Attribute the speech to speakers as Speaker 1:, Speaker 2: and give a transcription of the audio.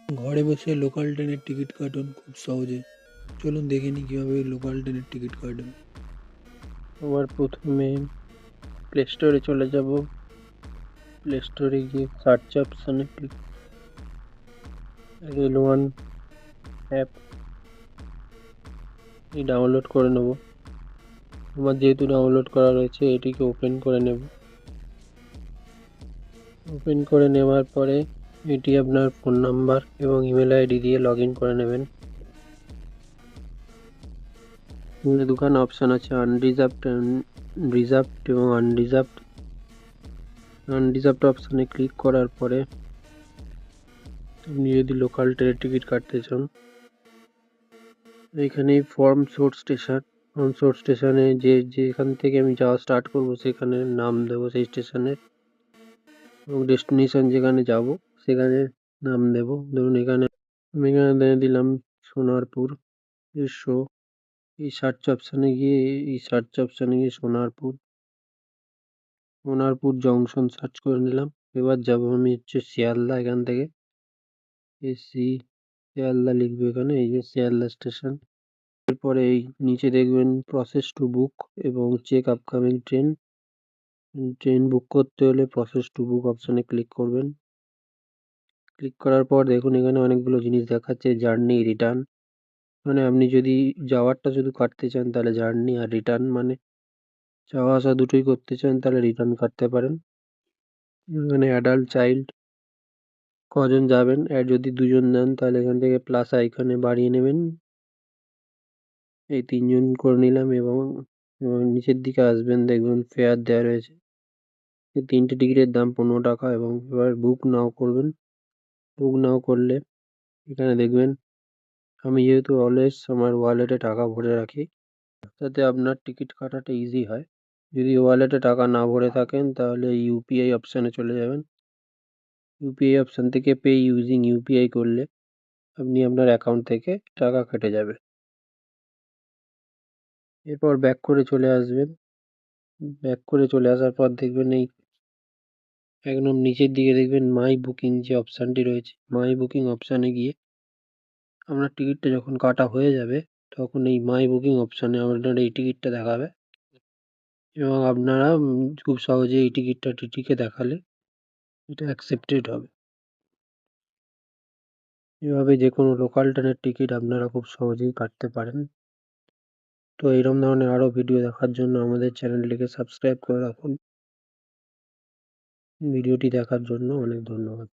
Speaker 1: ঘরে বসে লোকাল ট্রেনের টিকিট কাটুন খুব সহজে। চলুন দেখে নিই কীভাবে লোকাল ট্রেনের টিকিট কাটুন।
Speaker 2: আবার প্রথমে প্লে স্টোরে চলে যাব। প্লে স্টোরে গিয়ে সার্চ অপশানে রেল ওয়ান অ্যাপ ডাউনলোড করে নেব। আমার যেহেতু ডাউনলোড করা রয়েছে এটিকে ওপেন করে নেব। ওপেন করে নেওয়ার পরে এটি আপনার ফোন নাম্বার এবং ইমেল আইডি দিয়ে লগ ইন করে নেবেন। এখানে দুখানা অপশান আছে, রিজার্ভড এবং আনরিজার্ভড। আনরিজার্ভড অপশানে ক্লিক করার পরে আপনি যদি লোকাল ট্রেনের টিকিট কাটতে চান, এখানে ফর্ম সোর্স স্টেশনে যেখান থেকে আমি যাওয়া স্টার্ট করব সেখানে নাম দেবো সেই স্টেশনের, এবং ডেস্টিনেশন যেখানে যাব সেখানে নাম দেব। ধরুন আমি এখানে দিলাম সোনারপুর। এই সার্চ অপশানে গিয়ে সোনারপুর জংশন সার্চ করে নিলাম। এবার যাব আমি শিয়ালদা। এখান থেকে শিয়ালদা লিখবো এখানে, এই যে শিয়ালদা স্টেশন। এরপরে এই নিচে দেখবেন প্রসেস টু বুক এবং চেক আপকামিং ট্রেন বুক করতে হলে প্রসেস টু বুক অপশানে ক্লিক করবেন। ক্লিক করার পর দেখুন এখানে অনেকগুলো জিনিস দেখাচ্ছে, জার্নি, রিটার্ন। মানে আপনি যদি যাওয়ারটা শুধু কাটতে চান তাহলে জার্নি, আর রিটার্ন মানে যাওয়া আসা দুটোই করতে চান তাহলে রিটার্ন কাটতে পারেন। এখানে অ্যাডাল্ট, চাইল্ড কজন যাবেন, যদি দুজন যান তাহলে এখান থেকে প্লাস আইকনে বাড়িয়ে নেবেন। এই 3 জন করে নিলাম এবং নিচের দিকে আসবেন, দেখবেন ফেয়ার দেওয়া রয়েছে। এই 3টে টিকিটের দাম 15 টাকা। এবং এবার বুক নাও করবেন। বুক নাও করলে এখানে দেখবেন, আমি যেহেতু অলওয়েজ আমার ওয়ালেটে টাকা ভরে রাখি, যাতে আপনার টিকিট কাটাটা ইজি হয়। যদি ওয়ালেটে টাকা না ভরে থাকেন তাহলে ইউপিআই অপশানে চলে যাবেন। ইউপিআই অপশান থেকে পে ইউজিং ইউপিআই করলে আপনি আপনার অ্যাকাউন্ট থেকে টাকা কেটে যাবে। এরপর ব্যাক করে চলে আসবেন। ব্যাক করে চলে আসার পর দেখবেন এই একদম নিচের দিকে দেখবেন মাই বুকিং যে অপশানটি রয়েছে, মাই বুকিং অপশানে গিয়ে আপনার টিকিটটা যখন কাটা হয়ে যাবে তখন এই মাই বুকিং অপশানে আপনার এই টিকিটটা দেখাবে, এবং আপনারা খুব সহজে এই টিকিটটা টিটিকে দেখালে এটা অ্যাকসেপ্টেড হবে। এভাবে যে কোনো লোকাল ট্রেনের টিকিট আপনারা খুব সহজেই কাটতে পারেন। তো এইরকম ধরনের আরও ভিডিও দেখার জন্য আমাদের চ্যানেলটিকে সাবস্ক্রাইব করে রাখুন। ভিডিওটি দেখার জন্য অনেক ধন্যবাদ।